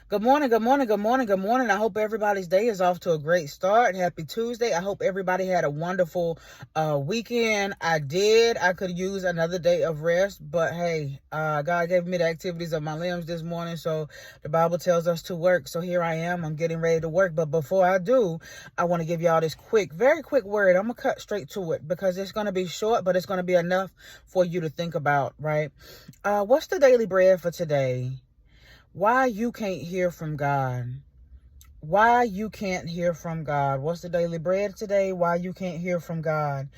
Good morning, good morning, good morning, good morning. I hope everybody's day is off to a great start. Happy Tuesday. I hope everybody had a wonderful weekend. I did. I could use another day of rest, but hey, God gave me the activities of my limbs this morning, so the Bible tells us to work. So here I am. I'm getting ready to work, but before I do, I want to give y'all this very quick word. I'm going to cut straight to it because it's going to be short, but it's going to be enough for you to think about, right? What's the daily bread for today? Why you can't hear from God? Why you can't hear from God? What's the daily bread today? Why you can't hear from God?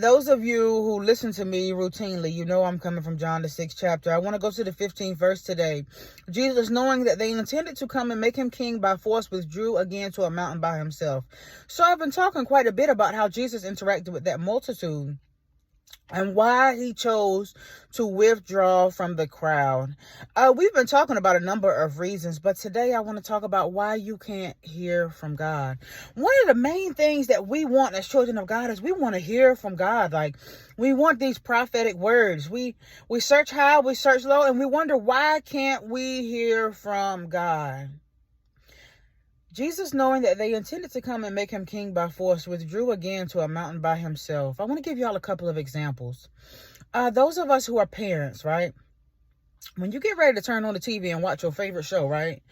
Those of you who listen to me routinely, you know I'm coming from John the 6th chapter. I want to go to the 15th verse today. Jesus, knowing that they intended to come and make him king by force, withdrew again to a mountain by himself. So I've been talking quite a bit about how Jesus interacted with that multitude and why he chose to withdraw from the crowd. We've been talking about a number of reasons, but today I want to talk about why you can't hear from God. One of the main things that we want as children of God is we want to hear from God. Like, we want these prophetic words. We search high, we search low, and we wonder, why can't we hear from God? Jesus, knowing that they intended to come and make him king by force, withdrew again to a mountain by himself. I want to give y'all a couple of examples. Those of us who are parents, right? When you get ready to turn on the TV and watch your favorite show, right?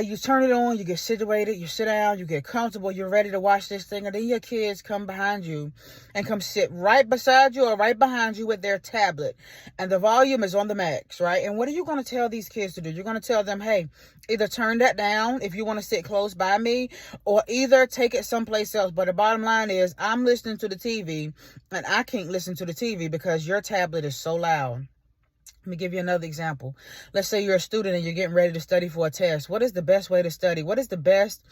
You turn it on, you get situated, you sit down, you get comfortable, you're ready to watch this thing, and then your kids come behind you and come sit right beside you or right behind you with their tablet, and the volume is on the max, right? And what are you going to tell these kids to do? You're going to tell them, hey, either turn that down if you want to sit close by me, or either take it someplace else. But the bottom line is, I'm listening to the TV, and I can't listen to the TV because your tablet is so loud. Let me give you another example. Let's say you're a student and you're getting ready to study for a test. What is the best way to study? What is the best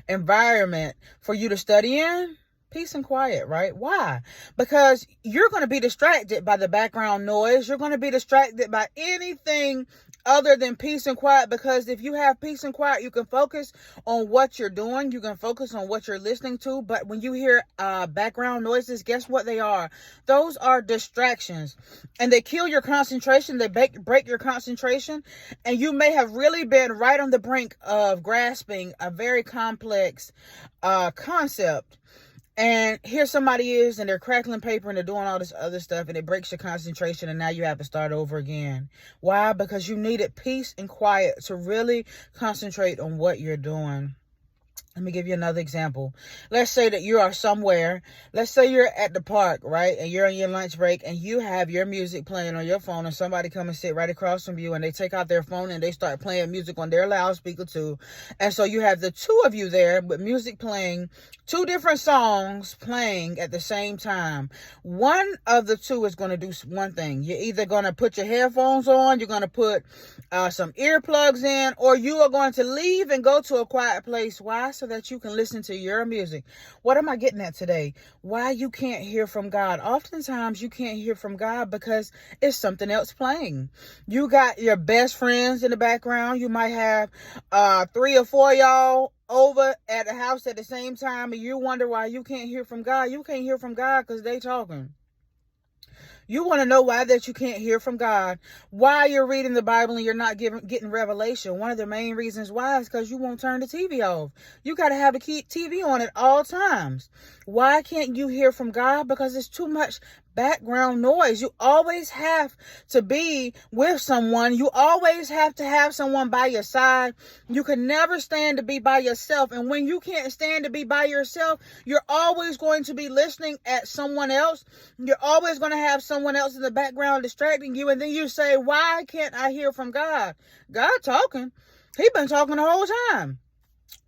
environment for you to study in? Peace and quiet, right? Why? Because you're going to be distracted by the background noise. You're going to be distracted by anything other than peace and quiet, because if you have peace and quiet, you can focus on what you're doing. You can focus on what you're listening to. But when you hear background noises, guess what they are? Those are distractions, and they kill your concentration. They break your concentration, and you may have really been right on the brink of grasping a very complex concept. And here somebody is, and they're crackling paper and they're doing all this other stuff, and it breaks your concentration, and now you have to start over again. Why? Because you needed peace and quiet to really concentrate on what you're doing. Let me give you another example. Let's say that you are somewhere. Let's say you're at the park, right? And you're on your lunch break and you have your music playing on your phone, and somebody come and sit right across from you, and they take out their phone and they start playing music on their loudspeaker too. And so you have the two of you there with music playing, two different songs playing at the same time. One of the two is going to do one thing. You're either going to put your headphones on, you're going to put some earplugs in, or you are going to leave and go to a quiet place. Why? So that you can listen to your music. What am I getting at today? Why you can't hear from God? Oftentimes you can't hear from God because it's something else playing. You got your best friends in the background. You might have 3 or 4 y'all over at the house at the same time, and you wonder why you can't hear from God. You can't hear from God because they talking. You want to know why that you can't hear from God, why you're reading the Bible and you're not getting revelation. One of the main reasons why is because you won't turn the TV off. You got to have the TV on at all times. Why can't you hear from God? Because it's too much background noise. You always have to be with someone. You always have to have someone by your side. You can never stand to be by yourself. And when you can't stand to be by yourself, you're always going to be listening at someone else. You're always going to have someone else in the background distracting you. And then you say, why can't I hear from God? God talking. He been talking the whole time.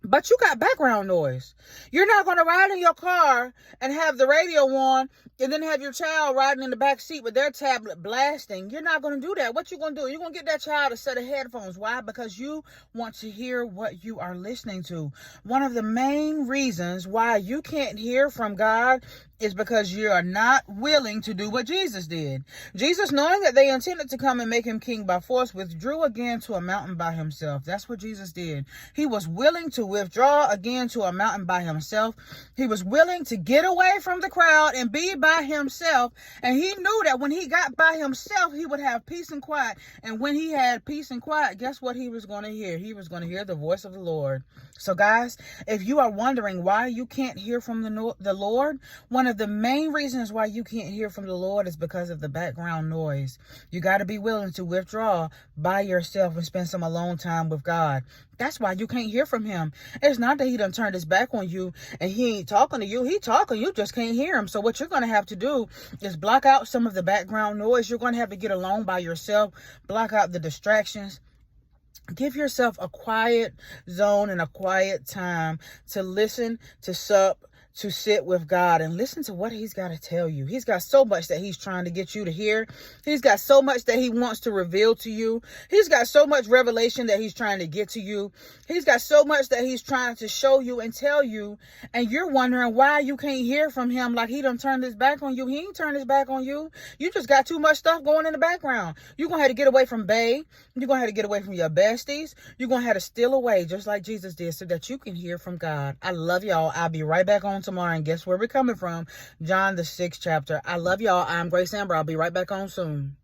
But you got background noise. You're not going to ride in your car and have the radio on and then have your child riding in the back seat with their tablet blasting. You're not going to do that. What you going to do? You're going to get that child a set of headphones. Why? Because you want to hear what you are listening to. One of the main reasons why you can't hear from God is because you are not willing to do what Jesus did. Jesus, knowing that they intended to come and make him king by force, withdrew again to a mountain by himself. That's what Jesus did. He was willing to withdraw again to a mountain by himself. He was willing to get away from the crowd and be by himself. And he knew that when he got by himself, he would have peace and quiet. And when he had peace and quiet, guess what he was going to hear? He was going to hear the voice of the Lord. So guys, if you are wondering why you can't hear from the Lord, one of the main reasons why you can't hear from the Lord is because of the background noise. You got to be willing to withdraw by yourself and spend some alone time with God. That's why you can't hear from him. It's not that he done turned his back on you and he ain't talking to you. He talking, you just can't hear him. So what you're going to have to do is block out some of the background noise. You're going to have to get alone by yourself, block out the distractions. Give yourself a quiet zone and a quiet time to listen, to sup, to sit with God and listen to what he's got to tell you. He's got so much that he's trying to get you to hear. He's got so much that he wants to reveal to you. He's got so much revelation that he's trying to get to you. He's got so much that he's trying to show you and tell you. And you're wondering why you can't hear from him, like he done turned his back on you. He ain't turned his back on you. You just got too much stuff going in the background. You're going to have to get away from bae. You're going to have to get away from your besties. You're going to have to steal away just like Jesus did so that you can hear from God. I love y'all. I'll be right back on tomorrow, and guess where we're coming from? John the 6th chapter. I love y'all. I'm Grace Amber. I'll be right back on soon.